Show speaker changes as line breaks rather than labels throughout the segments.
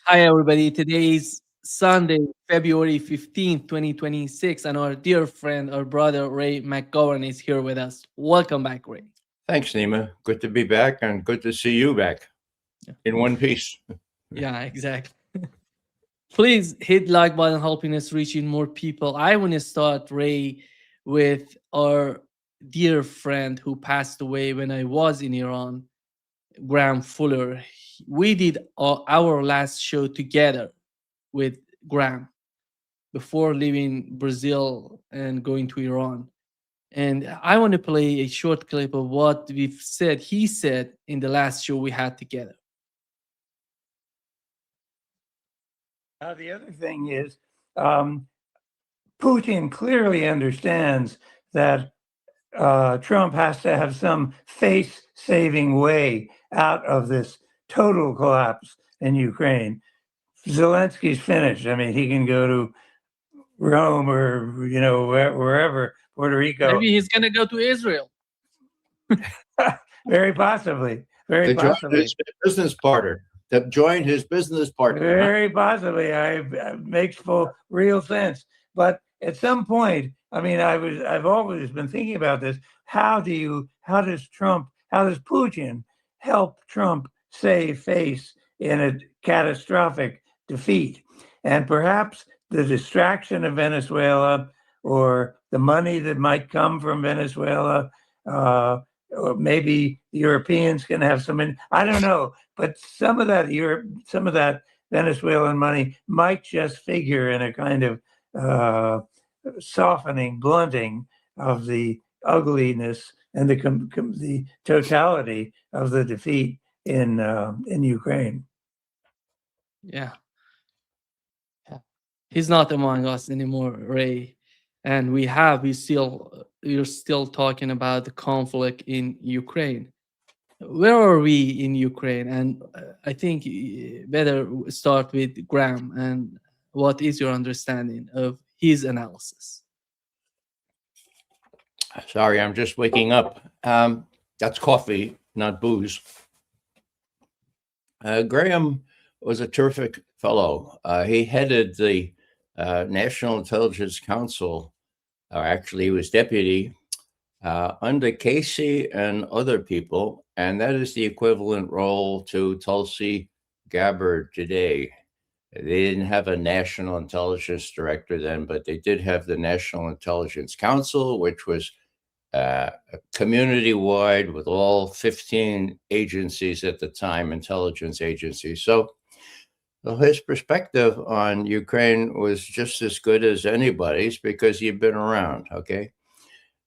Hi, everybody. Today is Sunday, February 15th, 2026, and our dear friend, our brother Ray McGovern is here with us. Welcome back, Ray.
Thanks, Nima. Good to be back and good to see you back
Yeah,
in one piece.
yeah, exactly. Please hit like button, helping us reaching more people. I want to start, Ray, with our dear friend who passed away when I was in Iran, Graham Fuller. We did our last show together with Graham before leaving Brazil and going to Iran. And I want to play a short clip of what he said in the last show we had together.
The other thing is, um, Putin clearly understands that Trump has to have some face saving way out of this total collapse in Ukraine. Zelensky's finished. I mean, he can go to Rome or, wherever, Puerto Rico.
Maybe he's going to go to Israel.
Very possibly. Very
To join
possibly.
his business partner. To join his business partner.
Very possibly. Makes full real sense. But at some point, I mean, I've always been thinking about this. How does Putin help Trump save face in a catastrophic defeat? And perhaps the distraction of Venezuela or the money that might come from Venezuela, or maybe the Europeans can have I don't know, but some of that Venezuelan money might just figure in a kind of softening, blunting of the ugliness and the totality of the defeat in Ukraine.
Yeah. Yeah. He's not among us anymore, Ray. And we're still talking about the conflict in Ukraine. Where are we in Ukraine? And I think better start with Graham. And what is your understanding of his analysis?
Sorry, I'm just waking up. That's coffee, not booze. Graham was a terrific fellow. He headed the National Intelligence Council, or actually, he was deputy under Casey and other people, and that is the equivalent role to Tulsi Gabbard today. They didn't have a national intelligence director then, but they did have the National Intelligence Council, which was community wide with all 15 agencies at the time, intelligence agencies. So his perspective on Ukraine was just as good as anybody's because he'd been around. Okay.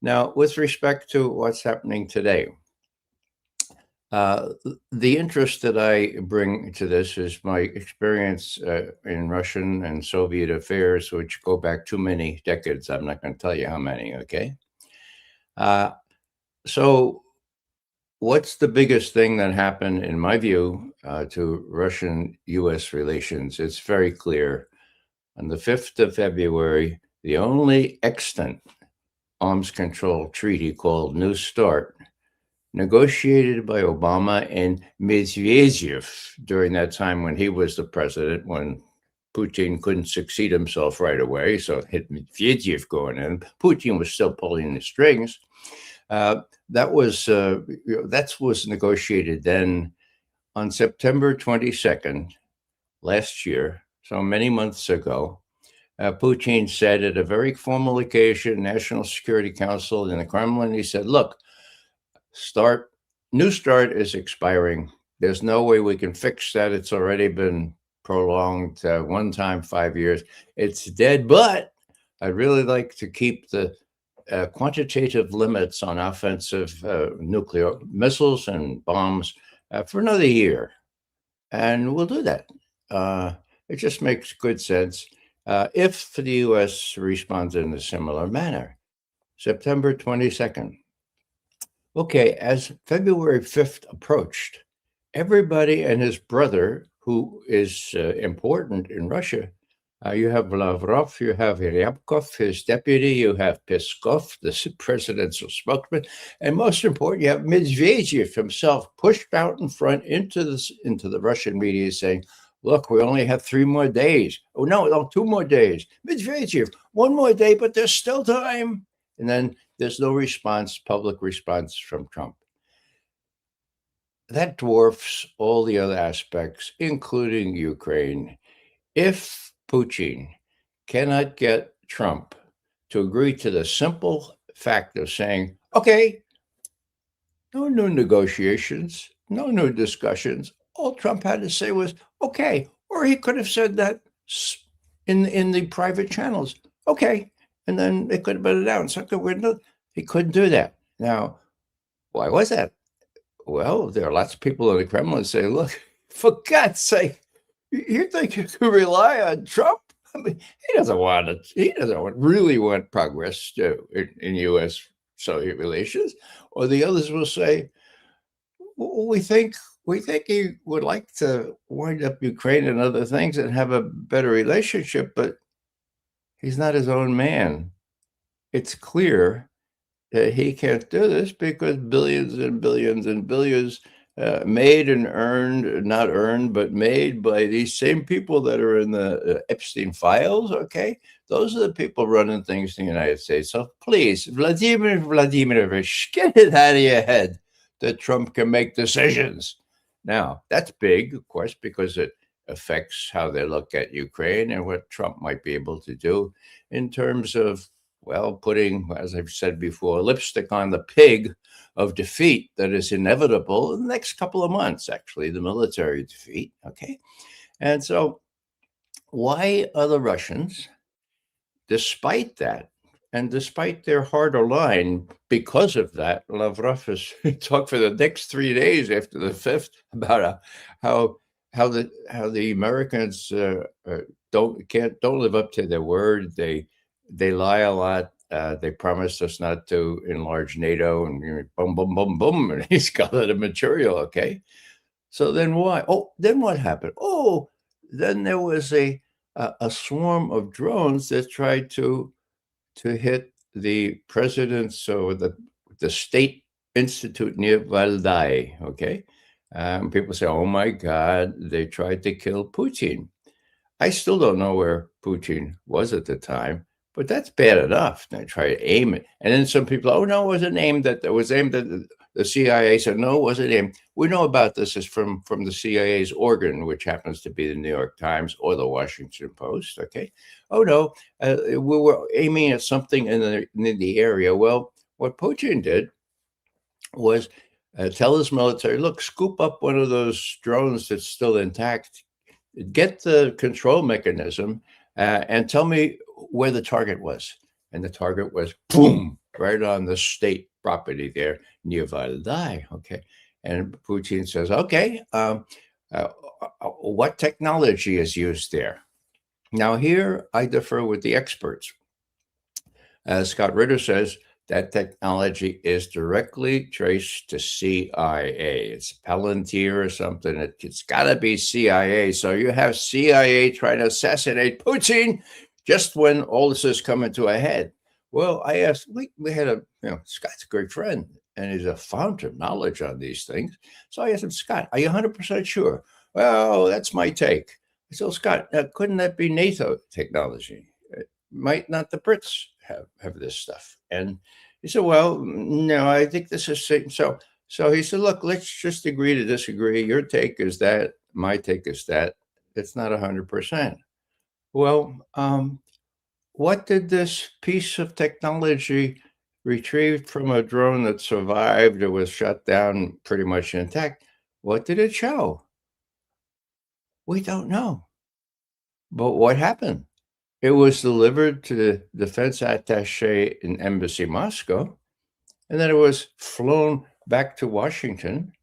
Now, with respect to what's happening today, uh, the interest that I bring to this is my experience in Russian and Soviet affairs, which go back too many decades. I'm not going to tell you how many, okay? Uh, so, what's the biggest thing that happened, in my view, to Russian US relations? It's very clear. On the 5th of February, the only extant arms control treaty called New START, negotiated by Obama and Medvedev during that time when he was the president, when Putin couldn't succeed himself right away, so hit Medvedev going in. Putin was still pulling the strings. Uh, that was negotiated then on September 22nd last year, so many months ago. Putin said at a very formal occasion, National Security Council in the Kremlin, he said, "Look, start New START is expiring. There's no way we can fix that. It's already been prolonged one time 5 years. It's dead. But I'd really like to keep the quantitative limits on offensive nuclear missiles and bombs for another year, and we'll do that. It just makes good sense if the U.S. responds in a similar manner." September 22nd. Okay, as February 5th approached, everybody and his brother, who is important in Russia, you have Lavrov, you have Ryabkov, his deputy, you have Peskov, the presidential spokesman, and most important, you have Medvedev himself pushed out in front into the Russian media saying, look, we only have 3 more days. Oh, no, no, 2 more days. Medvedev, 1 more day, but there's still time. And then there's no response, public response from Trump. That dwarfs all the other aspects, including Ukraine. If Putin cannot get Trump to agree to the simple fact of saying, okay, no new negotiations, no new discussions. All Trump had to say was, okay. Or he could have said that in the private channels, okay. And then it could have been announced. Okay, he couldn't do that. Now, why was that? Well, there are lots of people in the Kremlin say, look, for God's sake, you think you can rely on Trump? I mean, he doesn't really want progress in U.S. Soviet relations. Or the others will say, we think he would like to wind up Ukraine and other things and have a better relationship, but he's not his own man. It's clear that he can't do this because billions and billions and billions made and earned, not earned, but made by these same people that are in the Epstein files, okay? Those are the people running things in the United States. So please, Vladimir Vladimirovich, get it out of your head that Trump can make decisions. Now, that's big, of course, because it affects how they look at Ukraine and what Trump might be able to do in terms of, well, putting, as I've said before, lipstick on the pig of defeat that is inevitable in the next couple of months, actually, the military defeat, okay? And so why are the Russians, despite that, and despite their harder line, because of that, Lavrov has talked for the next 3 days after the 5th about how the Americans don't live up to their word. They lie a lot. They promised us not to enlarge NATO, and boom, boom, boom, boom, and he's got the material. Okay, so then why? Oh, then what happened? Oh, then there was a swarm of drones that tried to hit the president's or the state institute near Valdai. Okay, people say, "Oh my God, they tried to kill Putin." I still don't know where Putin was at the time, but that's bad enough. They try to aim it, and then some people, "Oh no, it wasn't aimed at." It was aimed at the CIA said, "No, it wasn't aimed." We know about this is from the CIA's organ, which happens to be the New York Times or the Washington Post. Okay, oh no, we were aiming at something in the area. Well, what Putin did was tell his military, "Look, scoop up one of those drones that's still intact, get the control mechanism, and tell me where the target was." And the target was boom, right on the state property there near Valdai. Okay. And Putin says, okay, what technology is used there? Now, here I differ with the experts. As Scott Ritter says, that technology is directly traced to CIA. It's Palantir or something. It's got to be CIA. So you have CIA trying to assassinate Putin just when all this is coming to a head. Well, I asked, we had Scott's a great friend, and he's a fount of knowledge on these things. So I asked him, Scott, are you 100% sure? Well, that's my take. I said, Scott, couldn't that be NATO technology? Might not the Brits have this stuff? And he said, well, no, I think this is so. So he said, look, let's just agree to disagree. Your take is that, my take is that. It's not 100%. Well, what did this piece of technology retrieved from a drone that survived or was shut down pretty much intact? What did it show? We don't know. But what happened? It was delivered to the defense attaché in Embassy Moscow, and then it was flown back to Washington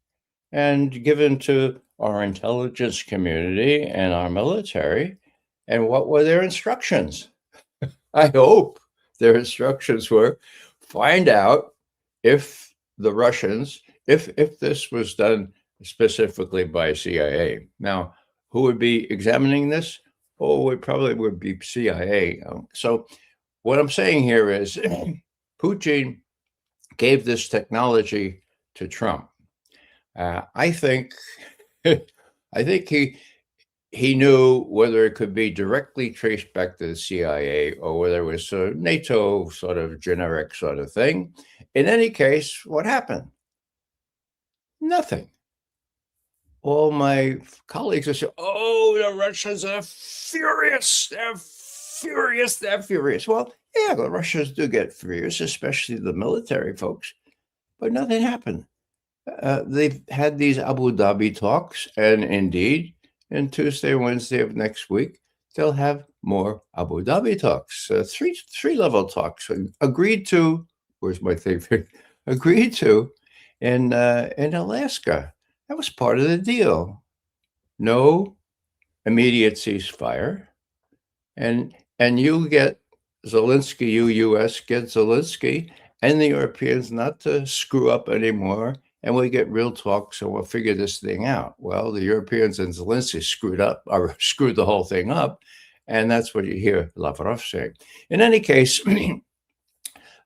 and given to our intelligence community and our military. And what were their instructions? I hope their instructions were find out if the Russians, if this was done specifically by CIA. Now, who would be examining this? Oh, it probably would be CIA. So what I'm saying here is Putin gave this technology to Trump. I think I think he knew whether it could be directly traced back to the CIA or whether it was a NATO sort of generic sort of thing. In any case, what happened? Nothing. All my colleagues would say, "Oh, the Russians are furious. They're furious. They're furious." Well, yeah, the Russians do get furious, especially the military folks, but nothing happened. They've had these Abu Dhabi talks, and indeed, in Tuesday, Wednesday of next week, they'll have more Abu Dhabi talks, three level talks, agreed to. Where's my thing? Agreed to in Alaska. That was part of the deal. No immediate ceasefire, and you get Zelensky, you U.S. get Zelensky, and the Europeans not to screw up anymore, and we get real talk, so we'll figure this thing out. Well, the Europeans and Zelensky screwed up, or screwed the whole thing up, and that's what you hear Lavrov say. In any case,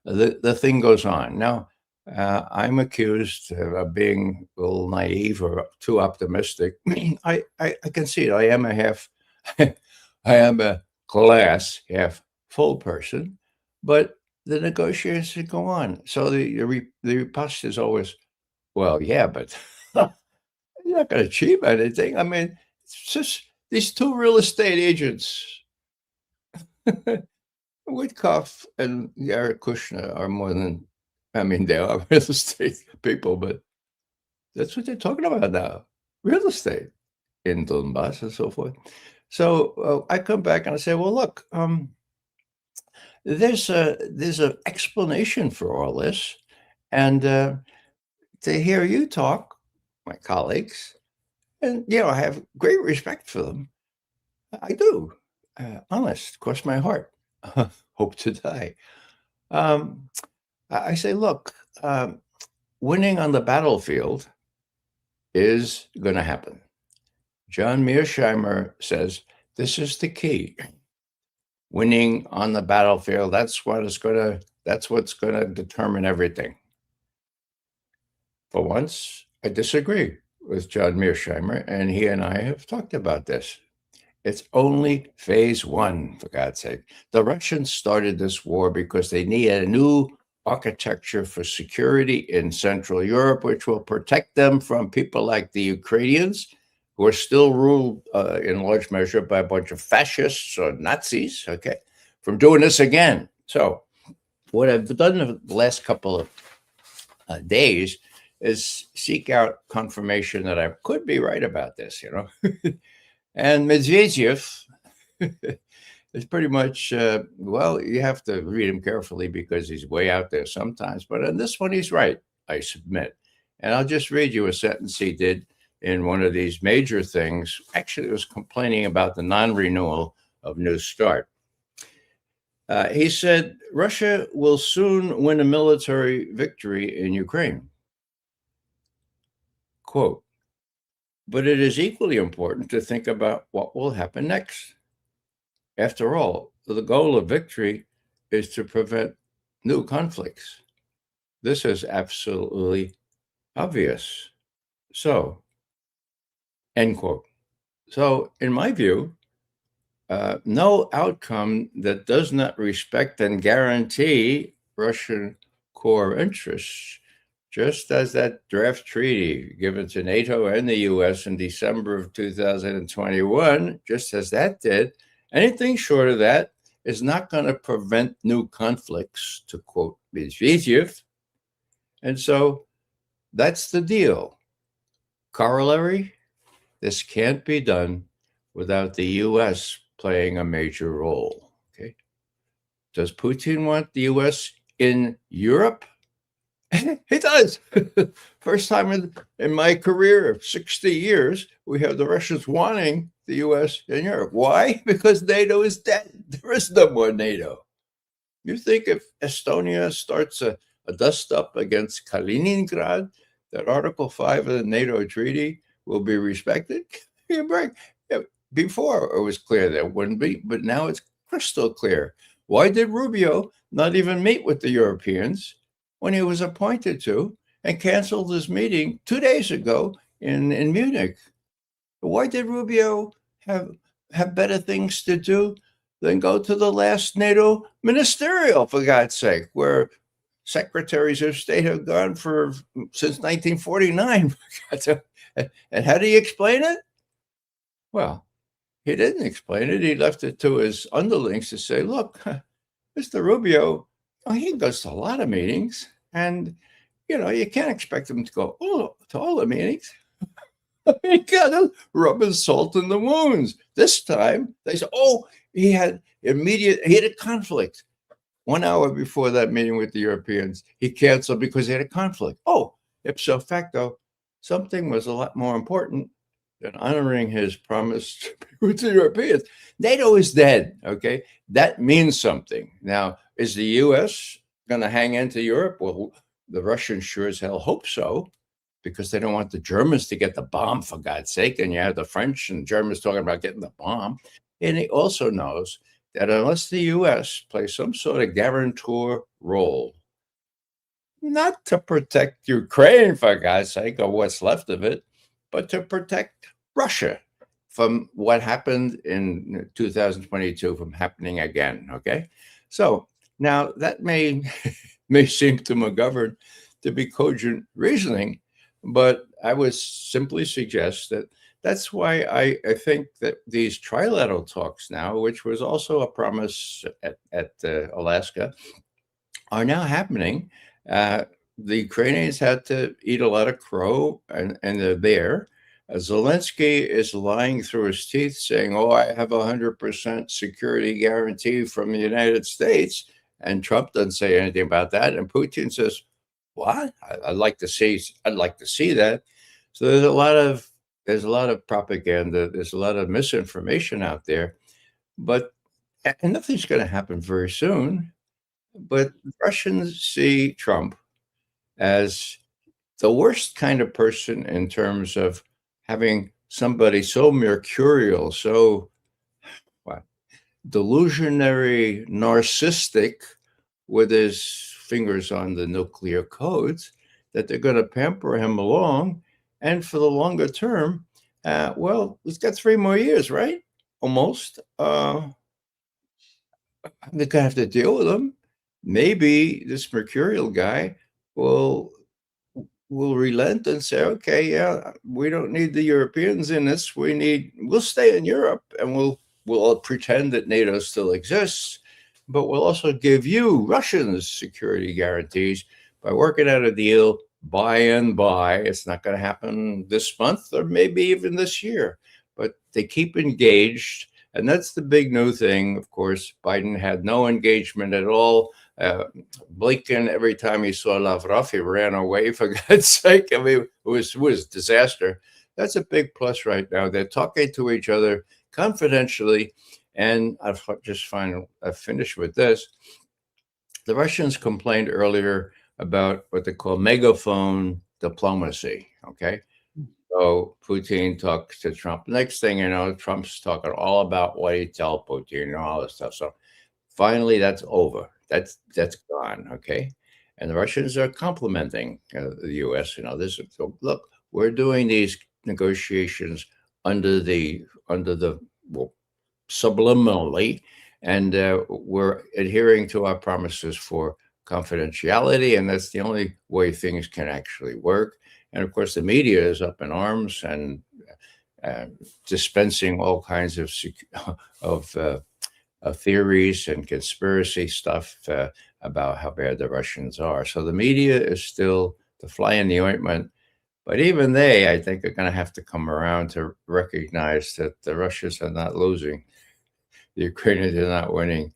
the thing goes on. Now, I'm accused of being a little naive or too optimistic. I concede I am a half, I am a glass half full person, but the negotiations go on. So the riposte is always, well, yeah, but you're not going to achieve anything. I mean, it's just these two real estate agents, Witkoff and Jared Kushner, are more than, I mean, they are real estate people, but that's what they're talking about now, real estate in Donbass and so forth. So I come back and I say, well, look, there's an explanation for all this, and to hear you talk, my colleagues, and I have great respect for them. I do, honest, cross my heart, hope to die. I say, look, winning on the battlefield is going to happen. John Mearsheimer says this is the key. Winning on the battlefield, that's what's going to determine everything. For once, I disagree with John Mearsheimer, and he and I have talked about this. It's only phase one, for God's sake. The Russians started this war because they needed a new architecture for security in Central Europe, which will protect them from people like the Ukrainians, who are still ruled in large measure by a bunch of fascists or Nazis, okay, from doing this again. So what I've done the last couple of days is seek out confirmation that I could be right about this, And Medvedev is pretty much, well, you have to read him carefully because he's way out there sometimes. But on this one, he's right, I submit. And I'll just read you a sentence he did in one of these major things. Actually, it was complaining about the non-renewal of New START. He said, Russia will soon win a military victory in Ukraine. Quote, but it is equally important to think about what will happen next. After all, the goal of victory is to prevent new conflicts. This is absolutely obvious. So, end quote. So, in my view, no outcome that does not respect and guarantee Russian core interests, just as that draft treaty given to NATO and the US in December of 2021, just as that did, anything short of that is not going to prevent new conflicts, to quote Medvedev. And so that's the deal. Corollary, this can't be done without the US playing a major role. Okay. Does Putin want the US in Europe? He does. First time in my career of 60 years, we have the Russians wanting the US in Europe. Why? Because NATO is dead. There is no more NATO. You think if Estonia starts a dust up against Kaliningrad, that Article 5 of the NATO treaty will be respected? Before it was clear that it wouldn't be, but now it's crystal clear. Why did Rubio not even meet with the Europeans when he was appointed to and canceled his meeting 2 days ago in Munich? Why did Rubio have have better things to do than go to the last NATO ministerial, for God's sake, where secretaries of state have gone for since 1949. And how do you explain it? Well, he didn't explain it. He left it to his underlings to say, look, Mr. Rubio, he goes to a lot of meetings, and you can't expect him to go to all the meetings. He got to rubbing salt in the wounds. This time they said, oh, he had a conflict. 1 hour before that meeting with the Europeans, he canceled because he had a conflict. Oh, ipso facto, something was a lot more important than honoring his promise to be with the Europeans. NATO is dead, okay? That means something. Now, is the U.S. going to hang into Europe? Well, the Russians sure as hell hope so, because they don't want the Germans to get the bomb, for God's sake. And you have the French and Germans talking about getting the bomb. And he also knows that unless the U.S. plays some sort of guarantor role, not to protect Ukraine, for God's sake, or what's left of it, but to protect Russia from what happened in 2022 from happening again, okay? So now that may seem to McGovern to be cogent reasoning, but I would simply suggest that that's why I think that these trilateral talks now, which was also a promise at Alaska, are now happening. The Ukrainians had to eat a lot of crow, and they're there. Zelensky is lying through his teeth saying, oh, I have 100% security guarantee from the United States. And Trump doesn't say anything about that. And Putin says, what? I'd like to see that. So there's a lot of propaganda. There's a lot of misinformation out there, and nothing's going to happen very soon. But Russians see Trump as the worst kind of person in terms of having somebody so mercurial, so delusionary, narcissistic, with his fingers on the nuclear codes, that they're going to pamper him along. And for the longer term, well, he's got 3 more years, right? Almost. They're going to have to deal with him. Maybe this mercurial guy will relent and say, okay, yeah, we don't need the Europeans in this. We'll stay in Europe, and we'll all pretend that NATO still exists, but we'll also give you Russians security guarantees by working out a deal by and by. It's not going to happen this month or maybe even this year, but they keep engaged. And that's the big new thing. Of course, Biden had no engagement at all. Blinken, every time he saw Lavrov, he ran away, for God's sake. I mean, it was disaster. That's a big plus right now. They're talking to each other confidentially. And I've finished with this. The Russians complained earlier about what they call megaphone diplomacy, okay? So Putin talks to Trump. Next thing you know, Trump's talking all about what he tell Putin and all this stuff. So finally, that's over. That's gone, okay? And the Russians are complimenting the U.S. and others. So look, we're doing these negotiations under the subliminally, and we're adhering to our promises for confidentiality, and that's the only way things can actually work. And of course, the media is up in arms and dispensing all kinds of theories and conspiracy stuff about how bad the Russians are. So the media is still the fly in the ointment. But even they, I think, are going to have to come around to recognize that the Russians are not losing. The Ukrainians are not winning.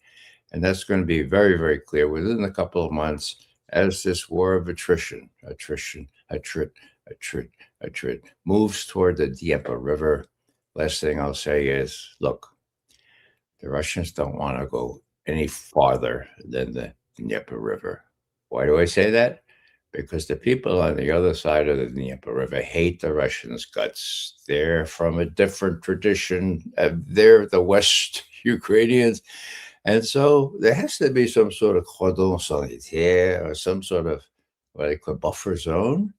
And that's going to be very, very clear within a couple of months as this war of attrition moves toward the Dnieper River. Last thing I'll say is, look, the Russians don't want to go any farther than the Dnieper River. Why do I say that? Because the people on the other side of the Dnieper River hate the Russians' guts. They're from a different tradition. They're the West Ukrainians. And so there has to be some sort of cordon sanitaire or some sort of what they call buffer zone,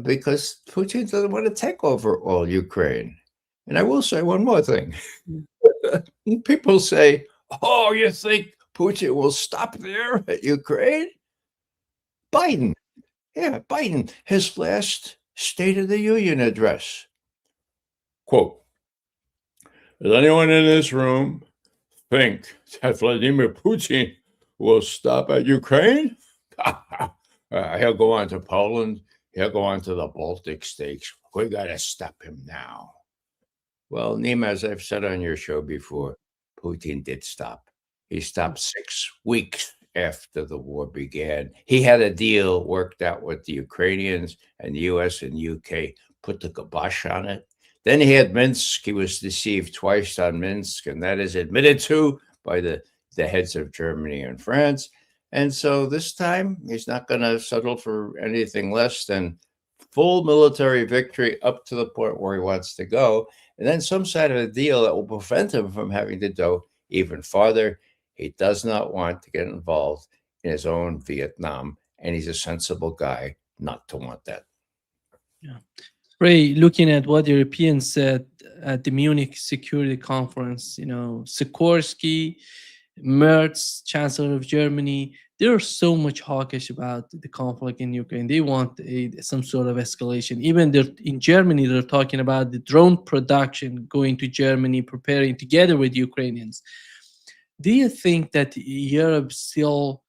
because Putin doesn't want to take over all Ukraine. And I will say one more thing.
Mm.
People say, oh, you think Putin will stop there at Ukraine? Biden, yeah, Biden, his last State of the Union address. Quote, does anyone in this room think that Vladimir Putin will stop at Ukraine? He'll go on to Poland. He'll go on to the Baltic states. We got to stop him now. Well, Nima, as I've said on your show before, Putin did stop. He stopped 6 weeks after the war began. He had a deal worked out with the Ukrainians, and the US and UK put the kibosh on it. Then he had Minsk. He was deceived twice on Minsk, and that is admitted to by the heads of Germany and France. And so this time, he's not going to settle for anything less than full military victory up to the point where he wants to go, and then some side of a deal that will prevent him from having to go even farther. He does not want to get involved in his own Vietnam, and he's a sensible guy not to want that.
Yeah. Ray, looking at what Europeans said at the Munich Security Conference, Sikorsky, Merz, Chancellor of Germany, they're so much hawkish about the conflict in Ukraine. They want some sort of escalation. Even in Germany, they're talking about the drone production going to Germany, preparing together with Ukrainians. Do you think that Europe still,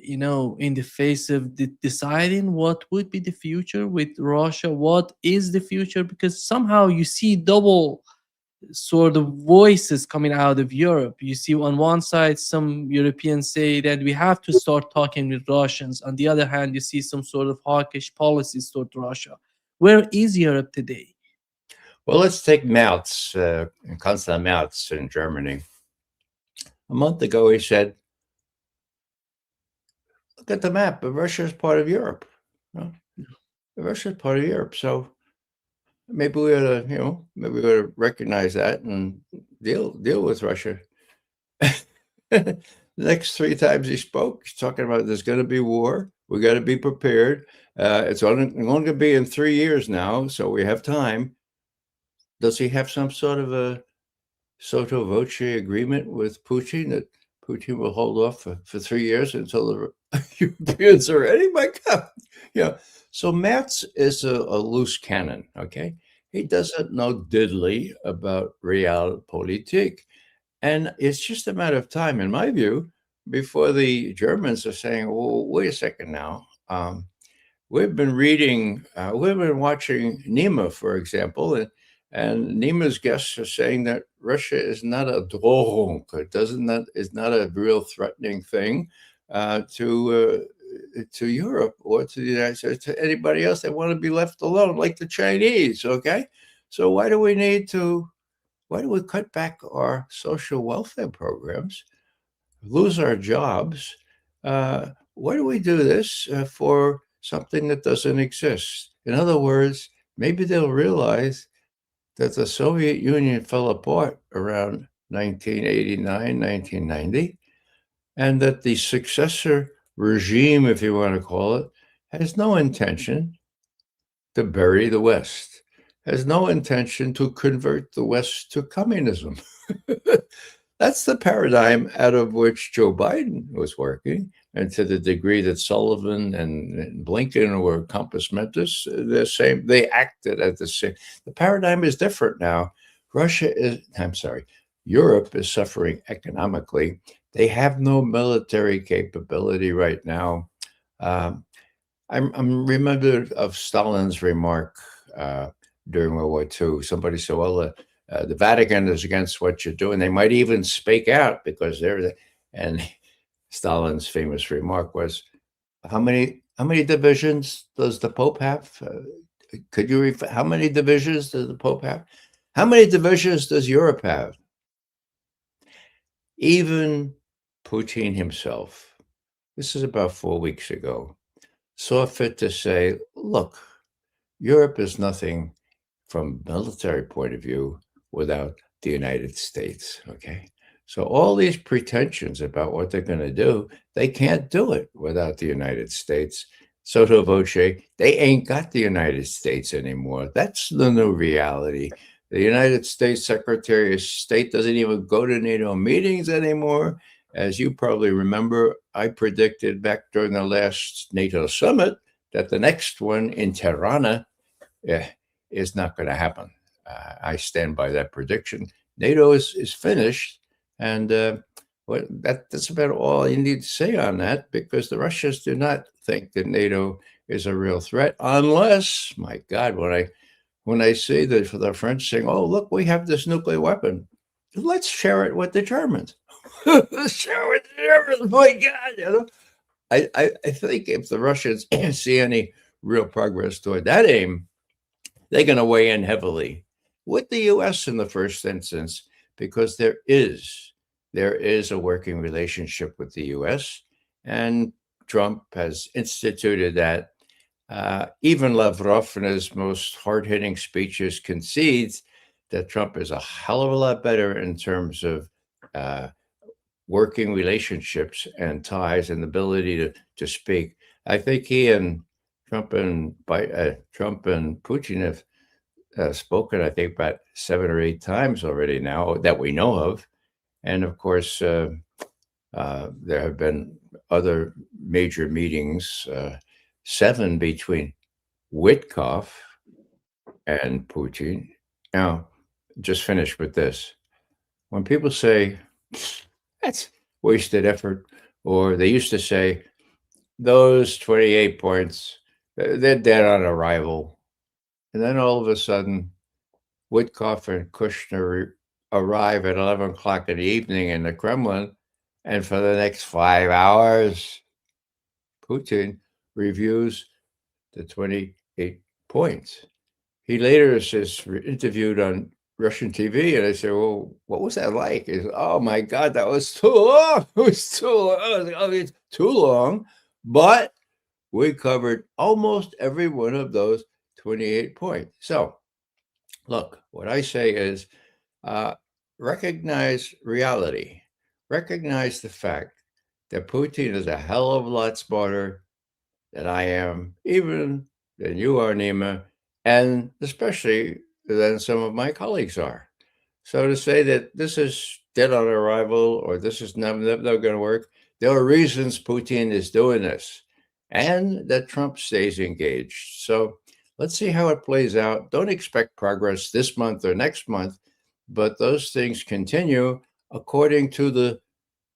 in the face of deciding what would be the future with Russia, what is the future? Because somehow you see double sort of voices coming out of Europe. You see, on one side, some Europeans say that we have to start talking with Russians. On the other hand, you see some sort of hawkish policies toward Russia. Where is Europe today?
Well, let's take Merz, Kanzler Merz in Germany. A month ago, he said, look at the map. Russia is part of Europe. Russia is part of Europe. So maybe we ought to, maybe we ought to recognize that and deal with Russia. The next 3 times he spoke, he's talking about there's going to be war. We got to be prepared. It's only going to be in 3 years now, so we have time. Does he have some sort of a sotto voce agreement with Putin that Putin will hold off for 3 years until the Europeans are ready? My God. So Merz is a loose cannon, okay? He doesn't know diddly about realpolitik. And it's just a matter of time, in my view, before the Germans are saying, well, wait a second now. We've been watching Nima, for example, and Nima's guests are saying that Russia is not a Drohung. Is not a real threatening thing to Europe or to the United States, to anybody else. They want to be left alone, like the Chinese, okay? So why do we cut back our social welfare programs, lose our jobs? Why do we do this for something that doesn't exist? In other words, maybe they'll realize that the Soviet Union fell apart around 1989, 1990, and that the successor regime, if you want to call it, has no intention to bury the West, has no intention to convert the West to communism. That's the paradigm out of which Joe Biden was working. And to the degree that Sullivan and Blinken were compass mentis, they acted at the same. The paradigm is different now. Europe is suffering economically. They have no military capability right now. I'm reminded of Stalin's remark during World War II. Somebody said, well, the Vatican is against what you're doing. They might even speak out because and Stalin's famous remark was, how many divisions does the Pope have? How many divisions does the Pope have? How many divisions does Europe have? Even Putin himself, this is about 4 weeks ago, saw fit to say, look, Europe is nothing from a military point of view without the United States, okay? So all these pretensions about what they're going to do, they can't do it without the United States. Sotto voce, they ain't got the United States anymore. That's the new reality. The United States Secretary of State doesn't even go to NATO meetings anymore. As you probably remember, I predicted back during the last NATO summit that the next one in Tirana eh, is not going to happen. I stand by that prediction. NATO is finished, and well, that's about all you need to say on that, because the Russians do not think that NATO is a real threat, unless, my God, when I see that for the French saying, "Oh, look, we have this nuclear weapon, let's share it with the Germans." Let's share it with the Germans. My God, I think if the Russians see any real progress toward that aim, they're going to weigh in heavily with the U.S. in the first instance, because there is a working relationship with the U.S., and Trump has instituted that. Even Lavrov, in his most hard-hitting speeches, concedes that Trump is a hell of a lot better in terms of uh, working relationships and ties and ability to speak. I think he and Trump and Putin have spoken, I think, about 7 or 8 times already now that we know of. And of course, there have been other major meetings, 7 between Witkoff and Putin. Now, just finish with this. When people say that's wasted effort, or they used to say those 28 points, they're dead on arrival. And then all of a sudden, Witkoff and Kushner arrive at 11 o'clock in the evening in the Kremlin, and for the next 5 hours, Putin reviews the 28 points. He later is interviewed on Russian TV, and I said, "Well, what was that like?" He said, "Oh my God, that was too long. It was too long. I was like, oh, it's too long." But we covered almost every one of those 28 points. So, look, what I say is, uh, recognize reality. Recognize the fact that Putin is a hell of a lot smarter than I am, even than you are, Nima, and especially than some of my colleagues are. So to say that this is dead on arrival or this is never going to work, there are reasons Putin is doing this, and that Trump stays engaged. So let's see how it plays out. Don't expect progress this month or next month, but those things continue according to the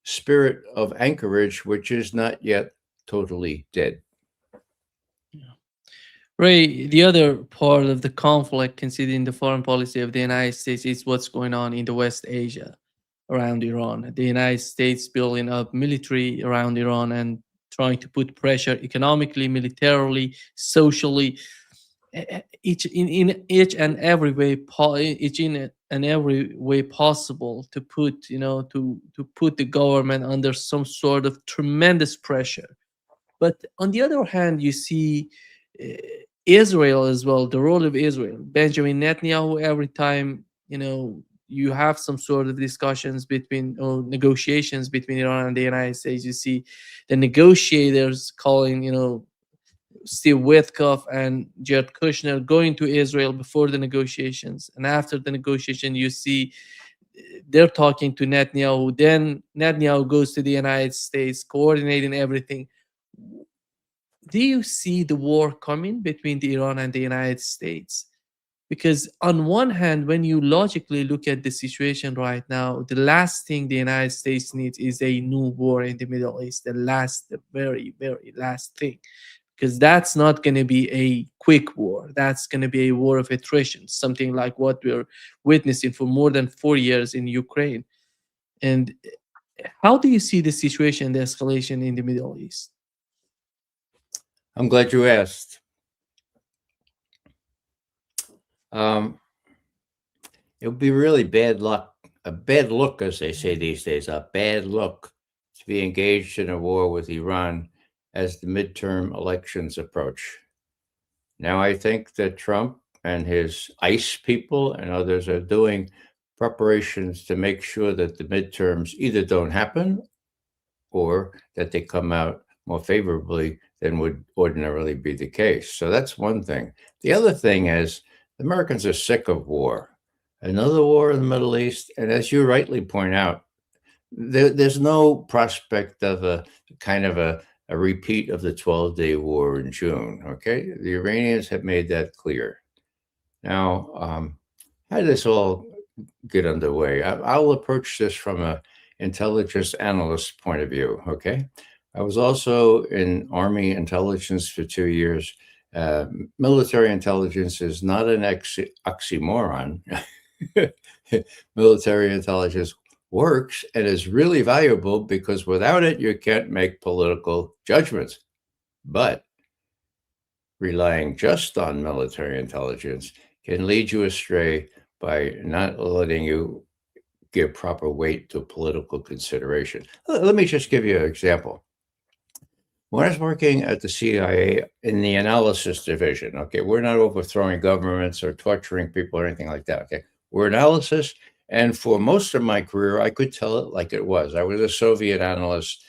spirit of Anchorage, which is not yet totally dead.
Ray, the other part of the conflict, considering the foreign policy of the United States, is what's going on in the West Asia around Iran. The United States building up military around Iran and trying to put pressure economically, militarily, socially, in each and every way, each in and every way possible, to put to put the government under some sort of tremendous pressure. But on the other hand, you see uh, Israel as well, the role of Israel. Benjamin Netanyahu, every time, you have some sort of discussions between or negotiations between Iran and the United States, you see the negotiators calling, Steve Witkoff and Jared Kushner going to Israel before the negotiations. And after the negotiation, you see they're talking to Netanyahu. Then Netanyahu goes to the United States, coordinating everything. Do you see the war coming between the Iran and the United States? Because on one hand, when you logically look at the situation right now, the last thing the United States needs is a new war in the Middle East. The very, very last thing. Because that's not going to be a quick war. That's going to be a war of attrition, something like what we're witnessing for more than 4 years in Ukraine. And how do you see the situation, the escalation in the Middle East?
I'm glad you asked. It would be really bad luck, a bad look, as they say these days, a bad look to be engaged in a war with Iran as the midterm elections approach. Now, I think that Trump and his ICE people and others are doing preparations to make sure that the midterms either don't happen or that they come out more favorably than would ordinarily be the case. So that's one thing. The other thing is, Americans are sick of war. another war in the Middle East. And as you rightly point out, there's no prospect of a kind of a repeat of the 12-day war in June. Okay. The Iranians have made that clear. Now, how did this all get underway? I'll approach this from a intelligence analyst point of view. Okay. I was also in Army intelligence for 2 years. Uh, Military intelligence is not an oxymoron. Military intelligence works and is really valuable because without it, you can't make political judgments. But relying just on military intelligence can lead you astray by not letting you give proper weight to political consideration. Let me just give you an example. When I was working at the CIA in the analysis division, okay, we're not overthrowing governments or torturing people or anything like that, okay? We're analysis. And for most of my career, I could tell it like it was. I was a Soviet analyst,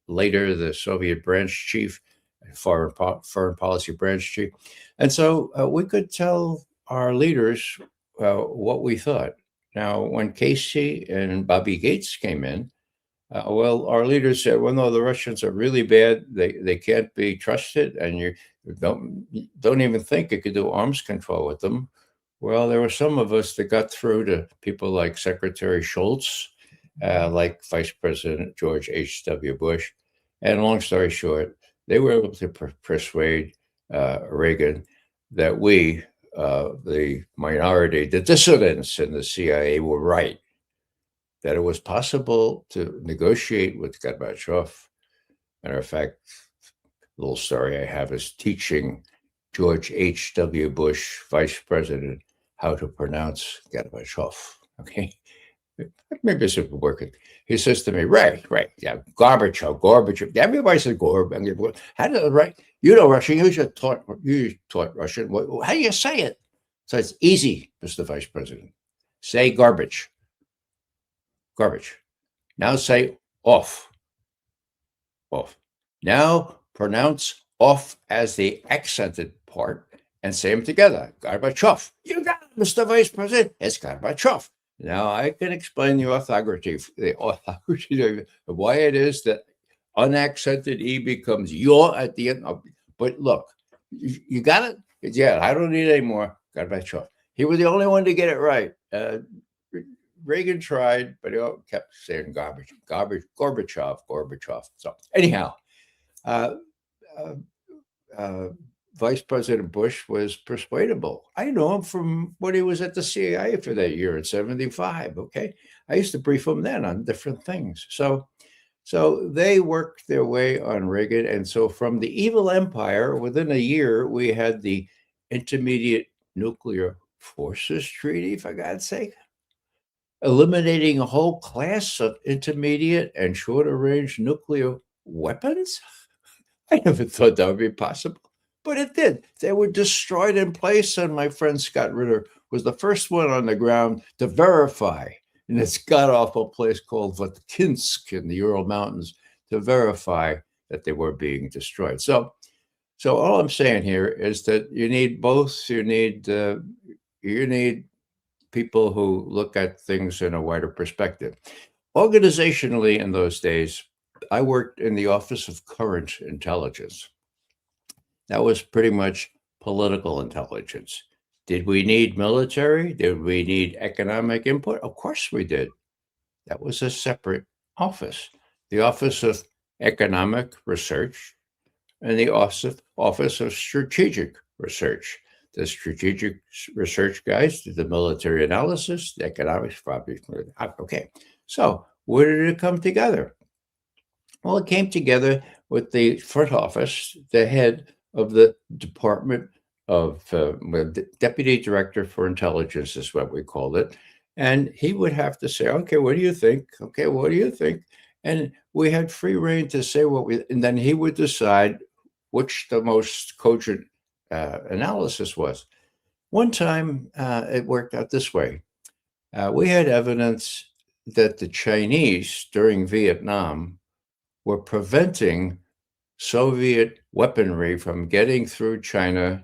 later the Soviet branch chief, foreign policy branch chief. And so we could tell our leaders what we thought. Now, when Casey and Bobby Gates came in, well, our leaders said, "Well, no, the Russians are really bad. They can't be trusted, and you don't even think you could do arms control with them." Well, there were some of us that got through to people like Secretary Schultz, like Vice President George H.W. Bush, and long story short, they were able to persuade Reagan that we, the minority, the dissidents in the CIA, were right, that it was possible to negotiate with Gorbachev. Matter of fact, a little story I have is teaching George H.W. Bush, vice president, how to pronounce Gorbachev. Okay. Maybe this would work. He says to me, Ray, yeah, Gorbachev. Everybody says Gorbachev. How do right? You know Russian. You taught Russian. How do you say it? So it's easy, Mr. Vice President. Say garbage. Now say off. Now pronounce off as the accented part and say them together. Gorbachev. You got it, Mr. Vice President. It's Gorbachev. Now I can explain the orthography of why it is that unaccented E becomes your at the end. But look, you got it. Yeah, I don't need any more. Gorbachev. He was the only one to get it right. Reagan tried, but he kept saying Gorbachev. So anyhow, Vice President Bush was persuadable. I know him from when he was at the CIA for that year in '75. Okay, I used to brief him then on different things. So they worked their way on Reagan, and so from the evil empire, within a year, we had the Intermediate Nuclear Forces Treaty, for God's sake, eliminating a whole class of intermediate and shorter range nuclear weapons. I never thought that would be possible, but it did. They were destroyed in place, and my friend Scott Ritter was the first one on the ground to verify in this god-awful place called Vatkinsk in the Ural Mountains to verify that they were being destroyed. So all I'm saying here is that you need both. You need people who look at things in a wider perspective. Organizationally, in those days, I worked in the Office of Current Intelligence. That was pretty much political intelligence. Did we need military? Did we need economic input? Of course we did. That was a separate office. The Office of Economic Research and the Office of Strategic Research. The strategic research guys did the military analysis, the economics, probably. Okay. So where did it come together? Well, it came together with the front office, the head of the Department of Deputy Director for Intelligence is what we called it. And he would have to say, okay, what do you think? Okay, what do you think? And we had free reign to say and then he would decide which the most cogent analysis was. One time it worked out this way. We had evidence that the Chinese during Vietnam were preventing Soviet weaponry from getting through China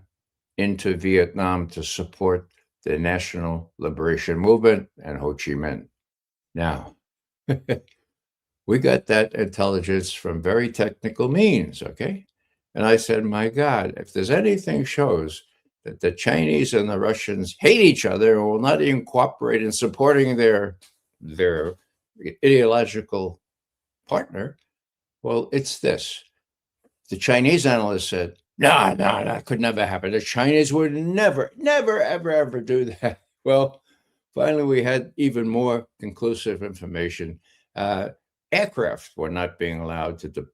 into Vietnam to support the National Liberation Movement and Ho Chi Minh. Now, we got that intelligence from very technical means, okay? And I said, my God, if there's anything shows that the Chinese and the Russians hate each other and will not even cooperate in supporting their ideological partner, well, it's this. The Chinese analyst said, no, that could never happen. The Chinese would never, never, ever, ever do that. Well, finally, we had even more conclusive information. Aircraft were not being allowed to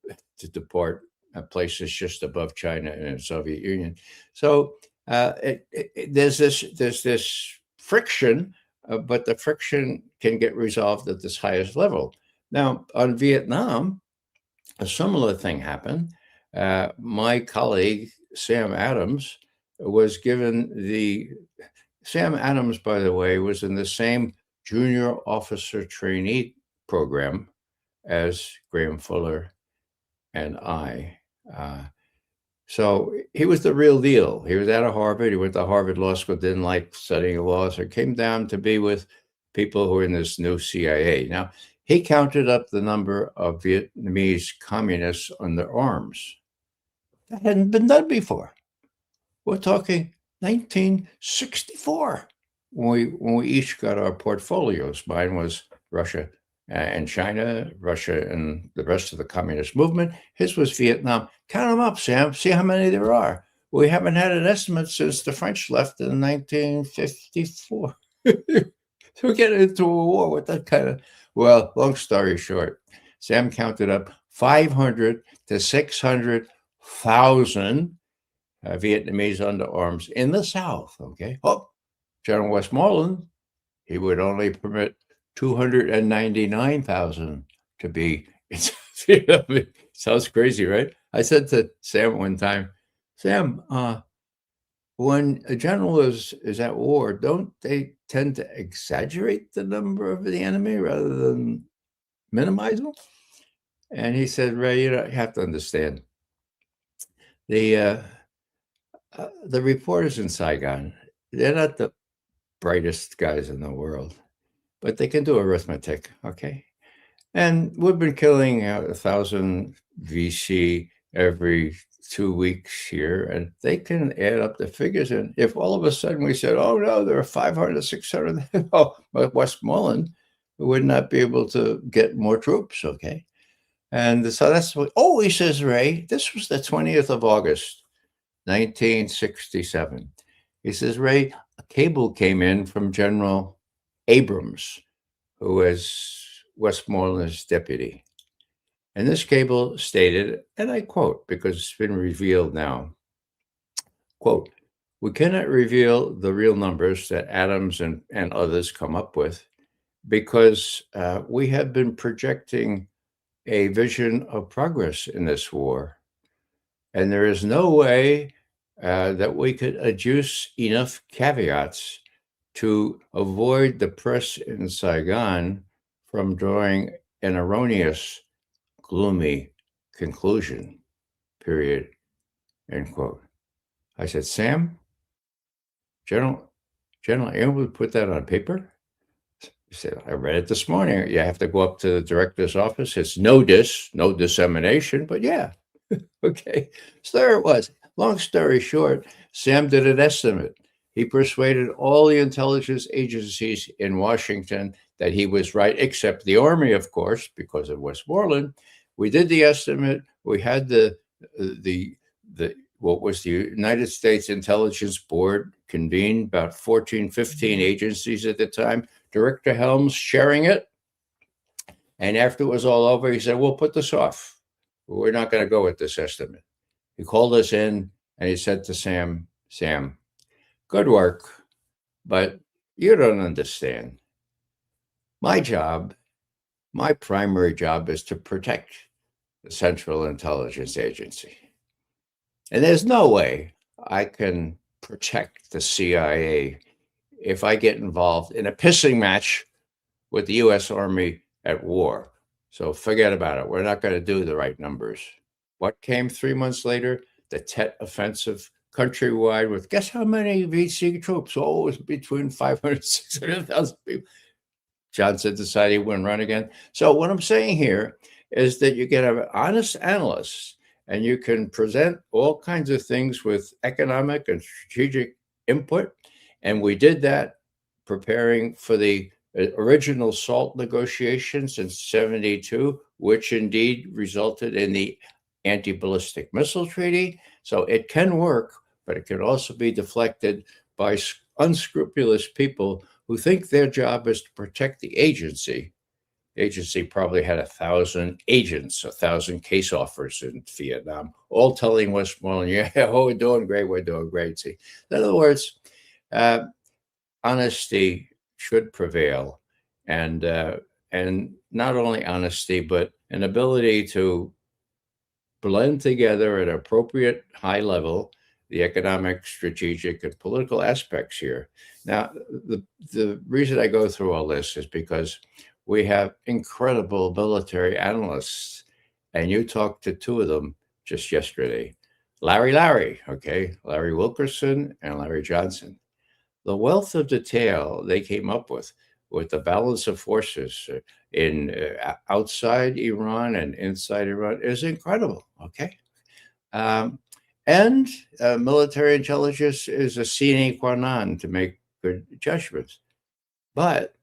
depart places just above China and the Soviet Union. So there's this friction, but the friction can get resolved at this highest level. Now, on Vietnam, a similar thing happened. My colleague, Sam Adams, was given Sam Adams, by the way, was in the same junior officer trainee program as Graham Fuller and I. So he was the real deal. He was out of Harvard. He went to Harvard Law School, didn't like studying law, so came down to be with people who were in this new CIA. Now, he counted up the number of Vietnamese communists under arms. That hadn't been done before. We're talking 1964 when we each got our portfolios. Mine was Russia and China, Russia and the rest of the communist movement. His was Vietnam. Count them up, Sam. See how many there are. We haven't had an estimate since the French left in 1954. So we get into a war with that kind of, well, long story short, Sam counted up 500 to 600,000 Vietnamese under arms in the South, okay? Oh, General Westmoreland, he would only permit 299,000 to be. Sounds crazy, right? I said to Sam one time, Sam, when a general is at war, don't they tend to exaggerate the number of the enemy rather than minimize them? And he said, Ray, you have to understand. The reporters in Saigon, they're not the brightest guys in the world, but they can do arithmetic, okay? And we've been killing 1,000 VC every 2 weeks here, and they can add up the figures. And if all of a sudden we said, oh, no, there are 500 or 600, oh, Westmoreland would not be able to get more troops, okay? And so that's what, oh, he says, Ray, this was the 20th of August, 1967. He says, Ray, a cable came in from General Abrams, who was Westmoreland's deputy. And this cable stated, and I quote, because it's been revealed now, quote, we cannot reveal the real numbers that Adams and others come up with because we have been projecting a vision of progress in this war. And there is no way that we could adduce enough caveats to avoid the press in Saigon from drawing an erroneous, gloomy conclusion, period, end quote. I said, Sam, General, are you able to put that on paper? He said, I read it this morning. You have to go up to the director's office. It's no dissemination, but yeah. Okay. So there it was. Long story short, Sam did an estimate. He persuaded all the intelligence agencies in Washington that he was right, except the Army, of course, because of Westmoreland. We did the estimate. We had the what was the United States Intelligence Board convened, about 14, 15 agencies at the time. Director Helms sharing it. And after it was all over, he said, we'll put this off. We're not going to go with this estimate. He called us in and he said to Sam, good work, but you don't understand. My job, my primary job is to protect the Central Intelligence Agency. And there's no way I can protect the CIA if I get involved in a pissing match with the U.S. Army at war. So forget about it. We're not going to do the right numbers. What came 3 months later? The Tet Offensive countrywide with guess how many VC troops? Oh, it's between 500 and 600,000 people. Johnson decided he wouldn't run again. So what I'm saying here is that you get an honest analyst and you can present all kinds of things with economic and strategic input. And we did that preparing for the original SALT negotiations in 72, which indeed resulted in the anti-ballistic missile treaty. So it can work, but it can also be deflected by unscrupulous people who think their job is to protect the agency. The agency probably had 1,000 agents, 1,000 case offers in Vietnam, all telling Westmoreland, yeah, oh, we're doing great, we're doing great. See, in other words, honesty should prevail, and not only honesty, but an ability to blend together at appropriate high level the economic, strategic, and political aspects here. Now, the reason I go through all this is because we have incredible military analysts, and you talked to two of them just yesterday. Larry, okay, Larry Wilkerson and Larry Johnson. The wealth of detail they came up with the balance of forces in outside Iran and inside Iran is incredible, okay? And military intelligence is a sine qua non to make good judgments. But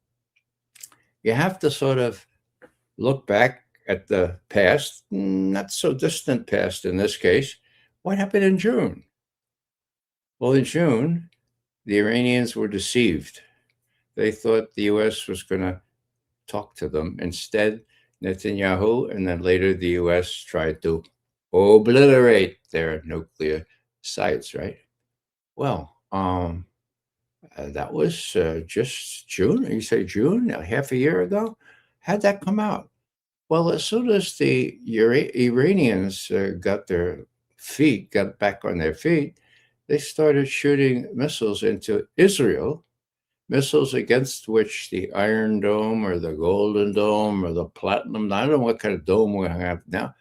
you have to sort of look back at the past, not so distant past in this case. What happened in June? Well, in June, the Iranians were deceived. They thought the U.S. was going to talk to them. Instead, Netanyahu and then later the U.S. tried to obliterate their nuclear sites, right? Well, that was just June. You say June, half a year ago? How'd that come out? Well, as soon as the Iranians got back on their feet, they started shooting missiles into Israel, missiles against which the Iron Dome or the Golden Dome or the Platinum, I don't know what kind of dome we have now,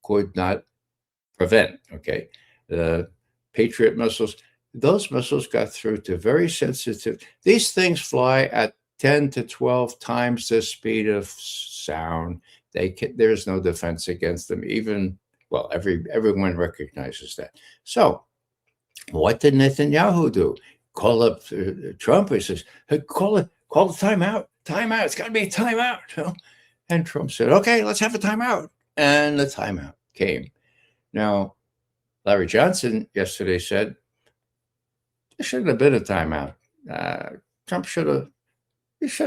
could not prevent, okay? The Patriot missiles, those missiles got through to very sensitive. These things fly at 10 to 12 times the speed of sound. There's no defense against them. Even, well, everyone recognizes that. So what did Netanyahu do? Call up Trump. He says, hey, call the timeout. Timeout. It's got to be a timeout. You know? And Trump said, okay, let's have a timeout. And the timeout came. Now, Larry Johnson yesterday said, there shouldn't have been a timeout. Trump should have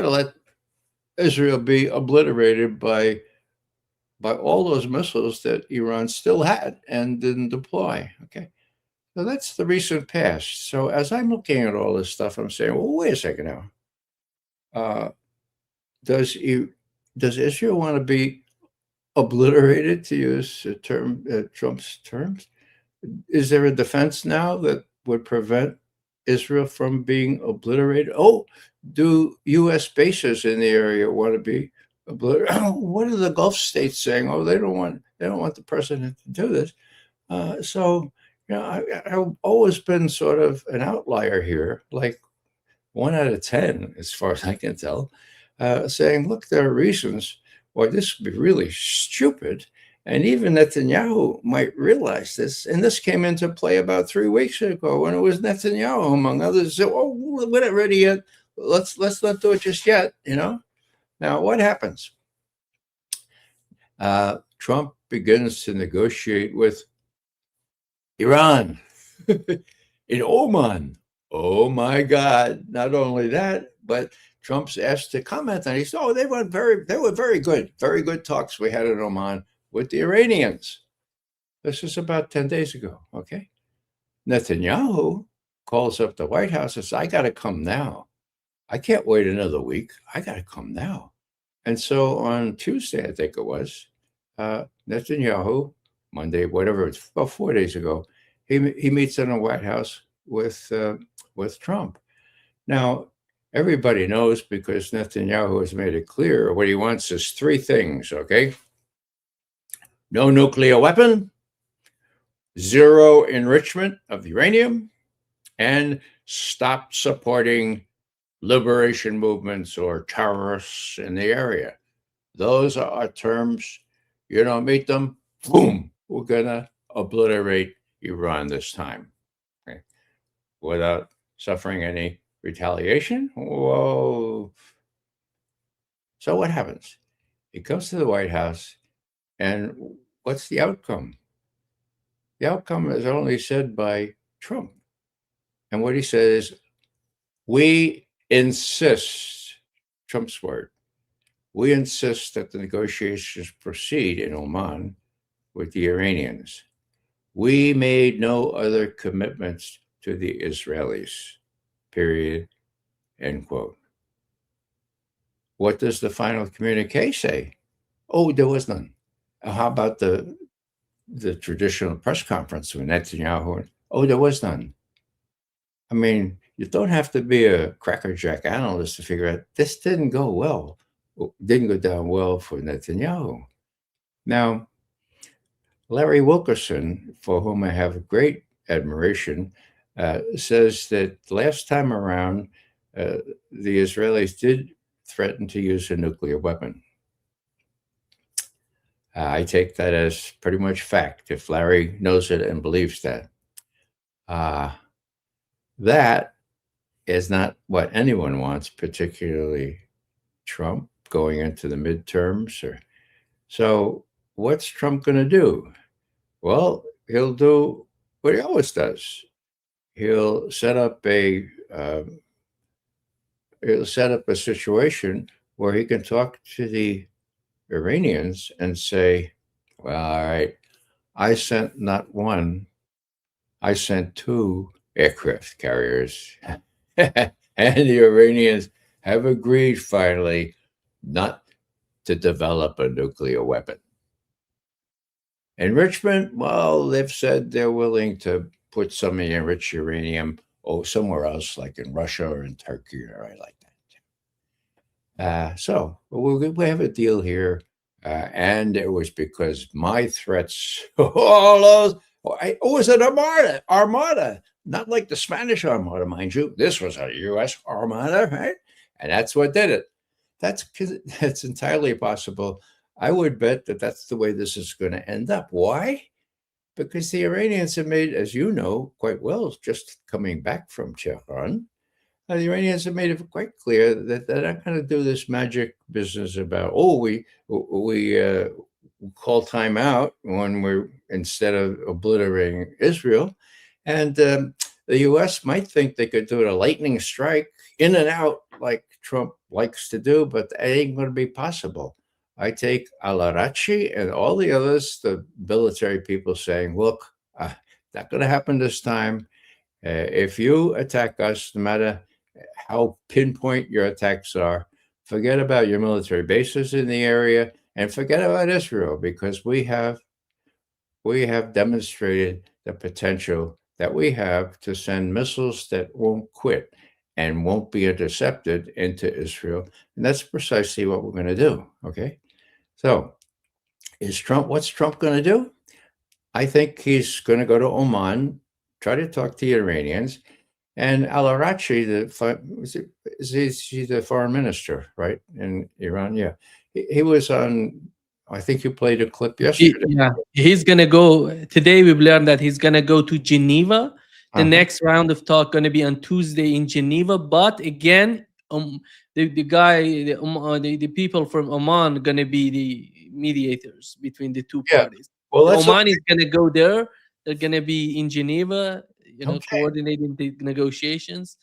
let Israel be obliterated by all those missiles that Iran still had and didn't deploy. Okay. So that's the recent past. So as I'm looking at all this stuff, I'm saying, well, wait a second now. Does Israel want to be obliterated, to use Trump's terms? Is there a defense now that would prevent Israel from being obliterated? Oh, do U.S. bases in the area want to be obliterated? What are the Gulf states saying? Oh, they don't want the president to do this. So, you know, I've always been sort of an outlier here, like 1 out of 10, as far as I can tell, saying, look, there are reasons why this would be really stupid. And even Netanyahu might realize this. And this came into play about 3 weeks ago when it was Netanyahu, among others, said, oh, we're not ready yet. Let's not do it just yet, you know? Now, what happens? Trump begins to negotiate with Iran in Oman. Oh, my God. Not only that, but Trump's asked to comment on it. He said, oh, they were very good talks we had in Oman with the Iranians. This is about 10 days ago, okay? Netanyahu calls up the White House and says, I got to come now. I can't wait another week. I got to come now. And so on Tuesday, I think it was, Netanyahu, Monday, whatever, it's about 4 days ago, he meets in the White House with Trump. Now, everybody knows, because Netanyahu has made it clear, what he wants is 3 things, okay? No nuclear weapon, zero enrichment of uranium, and stop supporting liberation movements or terrorists in the area. Those are our terms. You don't meet them, boom, we're going to obliterate Iran this time, okay, without suffering any retaliation. Whoa. So what happens? He comes to the White House, and what's the outcome? The outcome is only said by Trump. And what he says, we insist, Trump's word, we insist that the negotiations proceed in Oman with the Iranians. We made no other commitments to the Israelis, period, end quote. What does the final communique say? Oh, there was none. How about the traditional press conference with Netanyahu? Oh, there was none. I mean, you don't have to be a crackerjack analyst to figure out this didn't go well. Didn't go down well for Netanyahu. Now, Larry Wilkerson, for whom I have great admiration, says that last time around, uh, the Israelis did threaten to use a nuclear weapon. I take that as pretty much fact if Larry knows it and believes that. Uh, that is not what anyone wants, particularly Trump going into the midterms. So, what's Trump going to do? Well, he'll do what he always does. He'll set up a situation where he can talk to the Iranians and say, "Well, all right, I sent not one, I sent two aircraft carriers, and the Iranians have agreed finally not to develop a nuclear weapon." Enrichment, well, they've said they're willing to put some of the enriched uranium somewhere else, like in Russia or in Turkey or right like that. So we have a deal here. And it was because my threats, all those, it was an armada, not like the Spanish armada, mind you. This was a U.S. armada, right? And that's what did it. That's entirely possible. I would bet that that's the way this is going to end up. Why? Because the Iranians have made, as you know quite well, just coming back from Tehran, the Iranians have made it quite clear that they're not going to do this magic business about, we call time out when we're instead of obliterating Israel. And the U.S. might think they could do a lightning strike in and out like Trump likes to do, but that ain't going to be possible. I take al-Arachi and all the others, the military people saying, look, not going to happen this time. If you attack us, no matter how pinpoint your attacks are, forget about your military bases in the area and forget about Israel, because we have demonstrated the potential that we have to send missiles that won't quit and won't be intercepted into Israel. And that's precisely what we're going to do. Okay. So what's Trump going to do? I think he's going to go to Oman, try to talk to the Iranians. And al-Arachi, he's the foreign minister, right, in Iran? Yeah. He was on, I think you played a clip yesterday.
Yeah, he's gonna go today. We've learned that he's gonna go to Geneva. The next round of talk gonna be on Tuesday in Geneva. But again, the people from Oman gonna be the mediators between the two
Yeah.
parties.
Well,
Oman is gonna go there. They're gonna be in Geneva,
Okay.
coordinating the negotiations.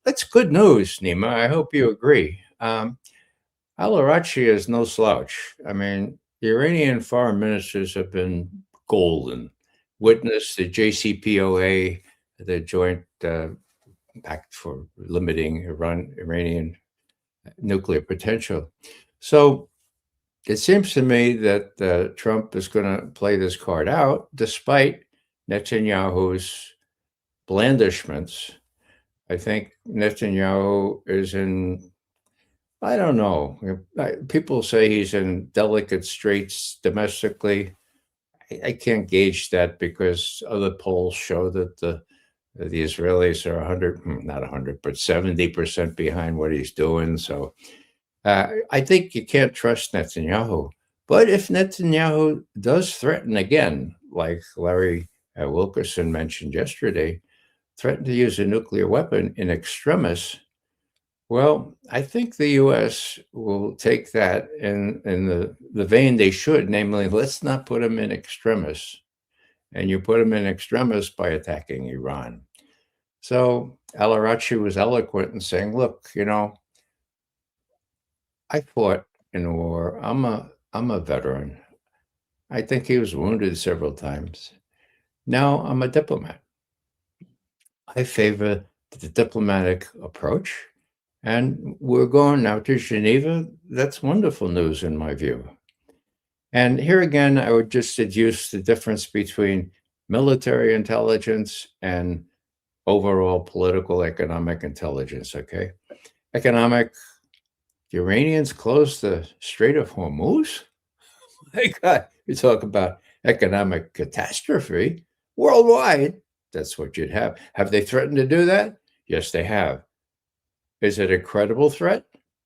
That's good news, Nima. I hope you agree. Al-Arachi is no slouch. I mean, the Iranian foreign ministers have been golden. Witness the JCPOA, the Joint Pact for Limiting Iranian Nuclear Potential. So it seems to me that Trump is going to play this card out, despite Netanyahu's blandishments. I think Netanyahu is in, I don't know. People say he's in delicate straits domestically. I can't gauge that because other polls show that the Israelis are 100, not 100, but 70% behind what he's doing. So I think you can't trust Netanyahu. But if Netanyahu does threaten again, like Larry Wilkerson mentioned yesterday, threaten to use a nuclear weapon in extremis, well, I think the U.S. will take that in the vein they should, namely, let's not put them in extremis. And you put them in extremis by attacking Iran. So Al-Arachi was eloquent in saying, look, I fought in the war. I'm a veteran. I think he was wounded several times. Now I'm a diplomat. I favor the diplomatic approach. And we're going now to Geneva. That's wonderful news in my view. And here again, I would just deduce the difference between military intelligence and overall political economic intelligence, okay? Economic, the Iranians closed the Strait of Hormuz? My God, you talk about economic catastrophe worldwide. That's what you'd have. Have they threatened to do that? Yes, they have. Is it a credible threat?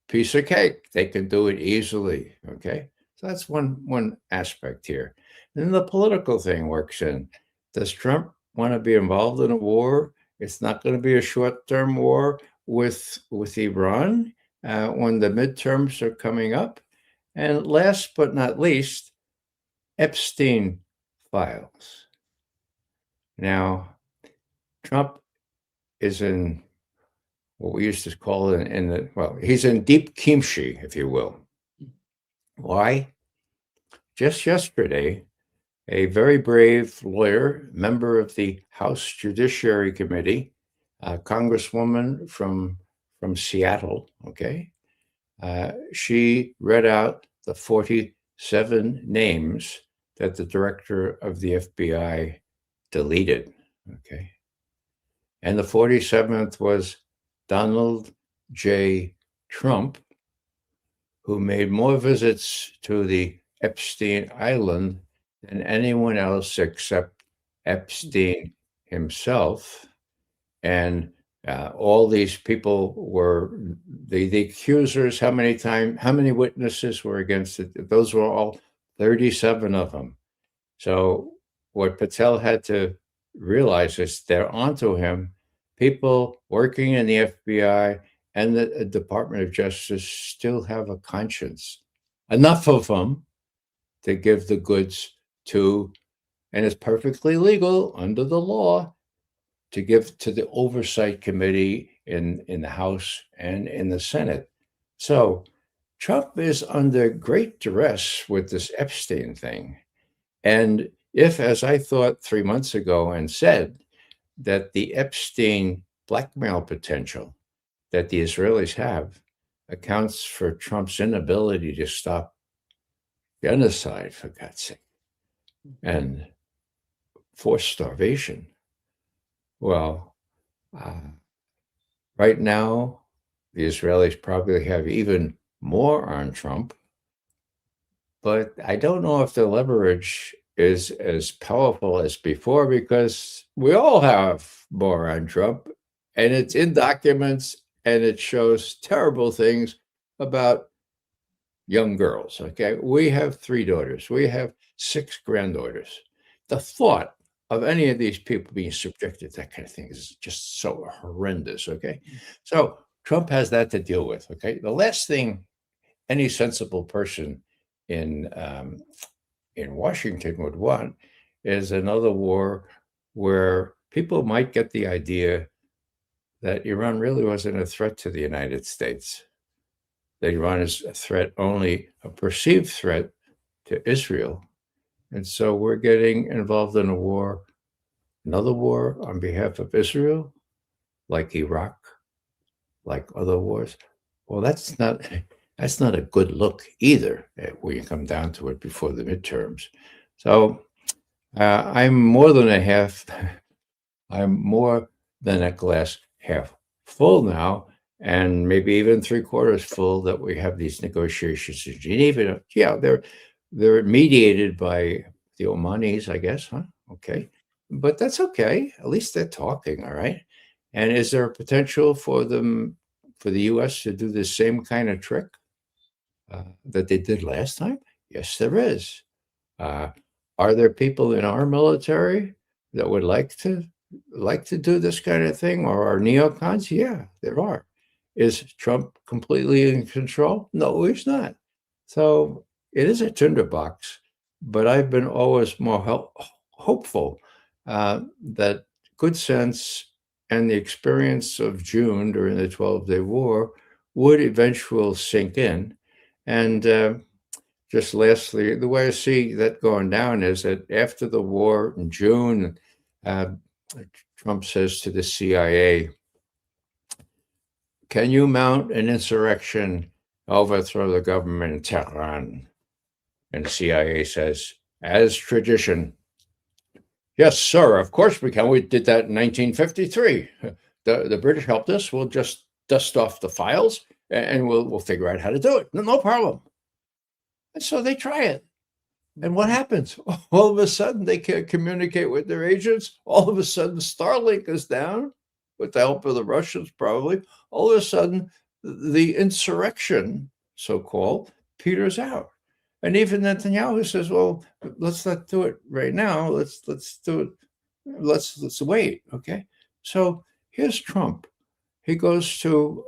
Piece of cake. They can do it easily. Okay. So that's one aspect here. Then the political thing works in. Does Trump want to be involved in a war? It's not going to be a short-term war with Iran when the midterms are coming up. And last but not least, Epstein files. Now, Trump is in what we used to call he's in deep kimchi, if you will. Why? Just yesterday, a very brave lawyer, member of the House Judiciary Committee, a congresswoman from Seattle, okay, she read out the 47 names that the director of the FBI deleted, okay? And the 47th was Donald J. Trump, who made more visits to the Epstein Island than anyone else except Epstein himself. And all these people were the accusers. How many witnesses were against it? Those were all 37 of them. So what Patel had to realize is they're onto him. People working in the FBI and the Department of Justice still have a conscience. Enough of them to give the goods to, and it's perfectly legal under the law, to give to the Oversight Committee in the House and in the Senate. So Trump is under great duress with this Epstein thing. And if, as I thought 3 months ago and said, that the Epstein blackmail potential that the Israelis have accounts for Trump's inability to stop genocide, for God's sake, and forced starvation. Well, right now, the Israelis probably have even more on Trump, but I don't know if the leverage is as powerful as before because we all have more on Trump, and it's in documents and it shows terrible things about young girls. Okay. We have 3 daughters, we have 6 granddaughters. The thought of any of these people being subjected to that kind of thing is just so horrendous. Okay. So Trump has that to deal with. Okay. The last thing any sensible person in Washington would want is another war where people might get the idea that Iran really wasn't a threat to the United States. That Iran is a threat, only a perceived threat to Israel. And so we're getting involved in a war, another war on behalf of Israel, like Iraq, like other wars. Well, that's not a good look either when you come down to it before the midterms. So I'm more than a glass half full now, and maybe even 3/4 full that we have these negotiations in Geneva. Yeah, they're mediated by the Omanis, I guess, huh? Okay. But that's okay. At least they're talking, all right? And is there a potential for the US to do the same kind of trick that they did last time? Yes, there is. Uh, are there people in our military that would like to do this kind of thing, or are neocons? Yeah, there are. Is Trump completely in control? No, he's not. So it is a tinderbox, but I've been always more hopeful that good sense and the experience of June during the 12-day war would eventually sink in. And just lastly, the way I see that going down is that after the war in June, uh, Trump says to the CIA, can you mount an insurrection, overthrow the government in Tehran? And the CIA says, as tradition, yes, sir, of course we can. We did that in 1953. The British helped us. We'll just dust off the files and we'll figure out how to do it. No problem. And so they try it. And what happens? All of a sudden, they can't communicate with their agents. All of a sudden, Starlink is down with the help of the Russians, probably. All of a sudden, the insurrection, so called, peters out. And even Netanyahu says, well, let's not do it right now. Let's do it. Let's wait. Okay. So here's Trump. He goes to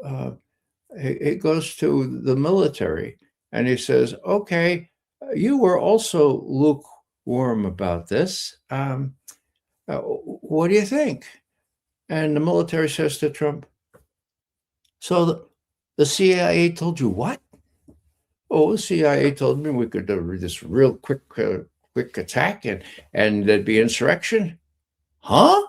the military and he says, okay, you were also lukewarm about this. What do you think? And the military says to Trump, so the CIA told you what? Oh, the CIA told me we could do this real quick attack and there'd be insurrection. Huh?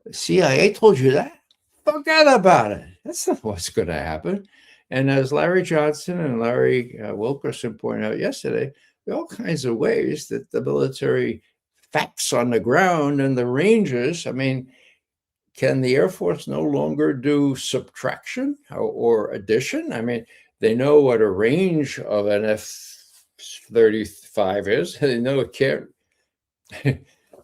The CIA told you that? Forget about it. That's not what's going to happen. And as Larry Johnson and Larry Wilkerson pointed out yesterday, there are all kinds of ways that the military facts on the ground and the ranges. I mean, can the Air Force no longer do subtraction or addition? I mean, they know what a range of an F-35 is. They know it can't.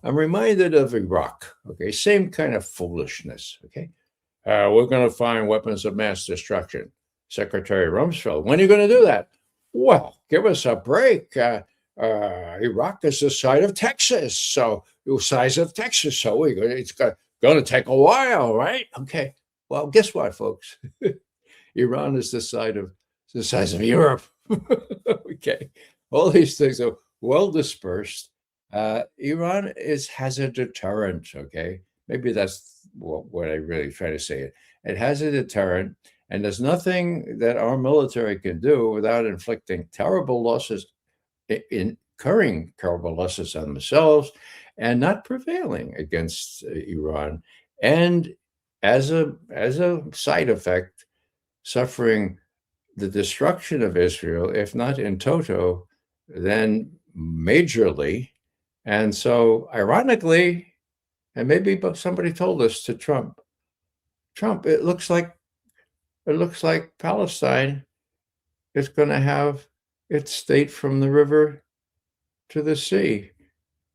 I'm reminded of Iraq. Okay, same kind of foolishness. Okay, we're going to find weapons of mass destruction. Secretary Rumsfeld, when are you going to do that? Well, give us a break. Iraq is the size of Texas, so it's going to take a while, right? Okay. Well, guess what, folks? Iran is the size of Europe. Okay. All these things are well dispersed. Iran has a deterrent. Okay. Maybe that's what I really try to say. It has a deterrent. And there's nothing that our military can do without inflicting terrible losses, incurring terrible losses on themselves, and not prevailing against Iran. And as a side effect, suffering the destruction of Israel, if not in toto, then majorly. And so, ironically, and maybe somebody told us to Trump, it looks like Palestine is going to have its state from the river to the sea,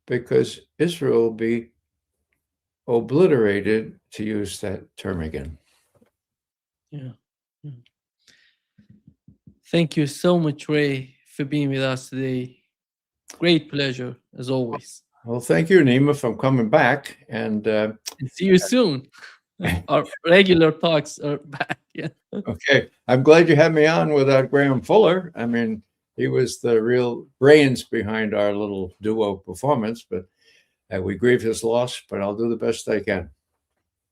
because Israel will be obliterated, to use that term again.
Yeah. Thank you so much, Ray, for being with us today. Great pleasure, as always.
Well, thank you, Nima, for coming back. And
see you soon. Our regular talks are back. Yeah.
Okay. I'm glad you had me on without Graham Fuller. I mean, he was the real brains behind our little duo performance, but we grieve his loss, but I'll do the best I can.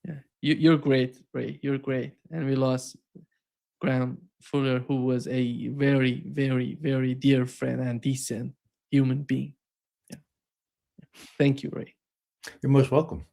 Yeah. You're great, Ray. You're great. And we lost Graham Fuller, who was a very, very, very dear friend and decent human being. Yeah. Thank you, Ray.
You're most welcome.